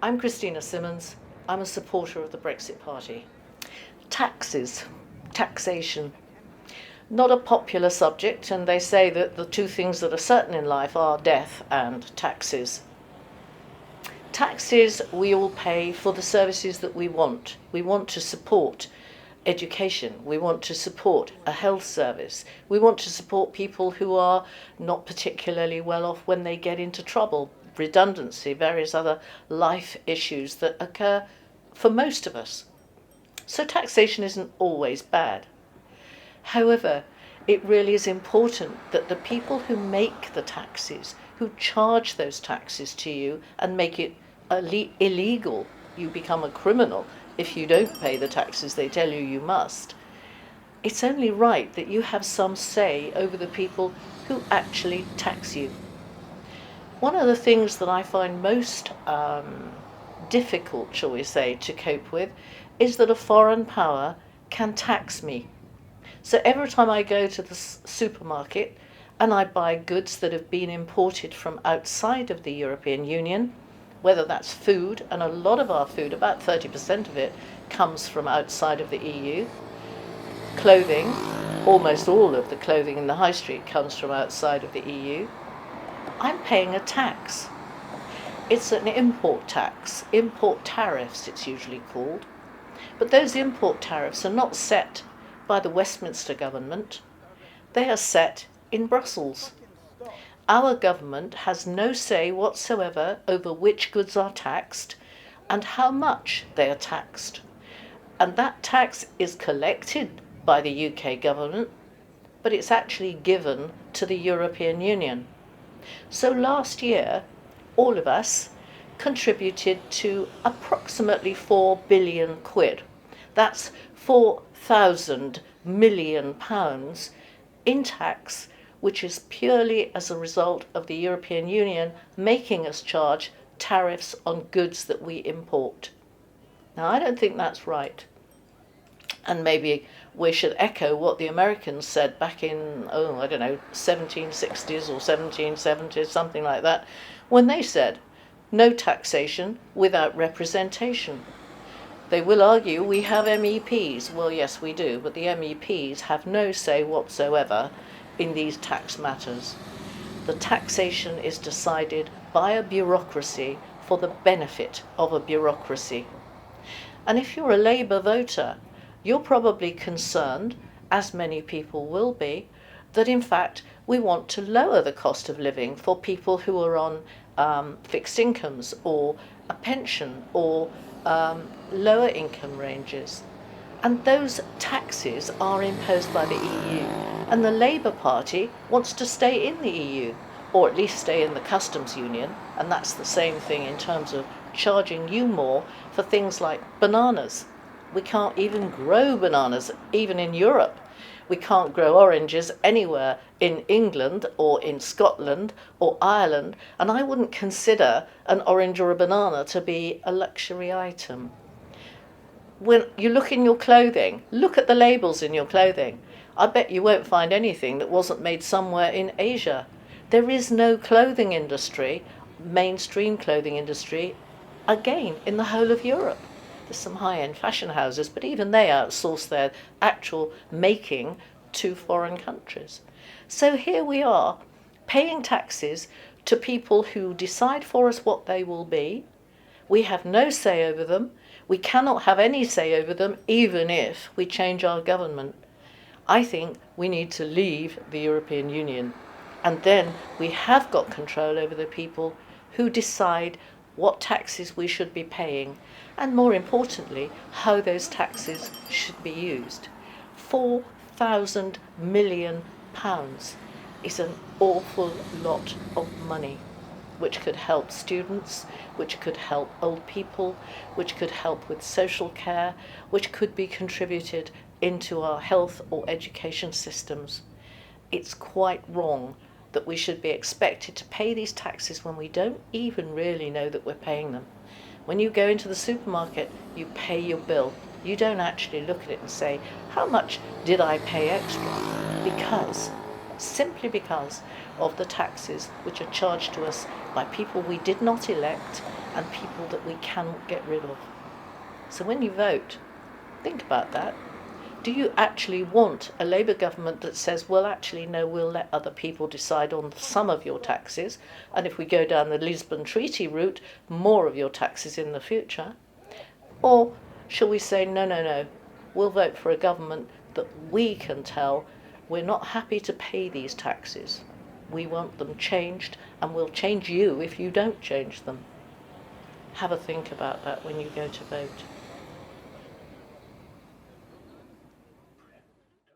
I'm Christina Simmonds. I'm a supporter of the Brexit Party. Taxes, taxation, not a popular subject, and they say that the two things that are certain in life are death and taxes. Taxes we all pay for the services that we want. We want to support education. We want to support a health service. We want to support people who are not particularly well off when they get into trouble, redundancy, various other life issues that occur for most of us. So taxation isn't always bad. However, it really is important that the people who make the taxes, who charge those taxes to you and make it illegal, you become a criminal if you don't pay the taxes they tell you must, it's only right that you have some say over the people who actually tax you. One of the things that I find most difficult, shall we say, to cope with is that a foreign power can tax me. So every time I go to the supermarket and I buy goods that have been imported from outside of the European Union, whether that's food, and a lot of our food, about 30% of it, comes from outside of the EU, clothing, almost all of the clothing in the high street comes from outside of the EU, I'm paying a tax. It's an import tax, import tariffs it's usually called. But those import tariffs are not set by the Westminster government, they are set in Brussels. Our government has no say whatsoever over which goods are taxed and how much they are taxed. And that tax is collected by the UK government, but it's actually given to the European Union. So last year, all of us contributed to approximately 4 billion quid. That's 4,000 million pounds in tax, which is purely as a result of the European Union making us charge tariffs on goods that we import. Now, I don't think that's right. And maybe we should echo what the Americans said back in, 1760s or 1770s, something like that, when they said, no taxation without representation. They will argue we have MEPs. Well, yes, we do, but the MEPs have no say whatsoever in these tax matters. The taxation is decided by a bureaucracy for the benefit of a bureaucracy. And if you're a Labour voter, you're probably concerned, as many people will be, that in fact we want to lower the cost of living for people who are on fixed incomes or a pension or lower income ranges. And those taxes are imposed by the EU. And the Labour Party wants to stay in the EU, or at least stay in the customs union, and that's the same thing in terms of charging you more for things like bananas. We can't even grow bananas, even in Europe. We can't grow oranges anywhere in England or in Scotland or Ireland, and I wouldn't consider an orange or a banana to be a luxury item. When you look in your clothing, look at the labels in your clothing. I bet you won't find anything that wasn't made somewhere in Asia. There is no clothing industry, mainstream clothing industry, again, in the whole of Europe. There's some high-end fashion houses, but even they outsource their actual making to foreign countries. So here we are, paying taxes to people who decide for us what they will be. We have no say over them. We cannot have any say over them, even if we change our government. I think we need to leave the European Union. And then we have got control over the people who decide what taxes we should be paying, and more importantly, how those taxes should be used. 4,000 million pounds is an awful lot of money, which could help students, which could help old people, which could help with social care, which could be contributed into our health or education systems. It's quite wrong that we should be expected to pay these taxes when we don't even really know that we're paying them. When you go into the supermarket, you pay your bill. You don't actually look at it and say, how much did I pay extra? Simply because of the taxes which are charged to us by people we did not elect and people that we cannot get rid of. So when you vote, think about that. Do you actually want a Labour government that says, well, actually, no, we'll let other people decide on some of your taxes, and if we go down the Lisbon Treaty route, more of your taxes in the future? Or shall we say, no, no, no, we'll vote for a government that we can tell we're not happy to pay these taxes. We want them changed, and we'll change you if you don't change them. Have a think about that when you go to vote.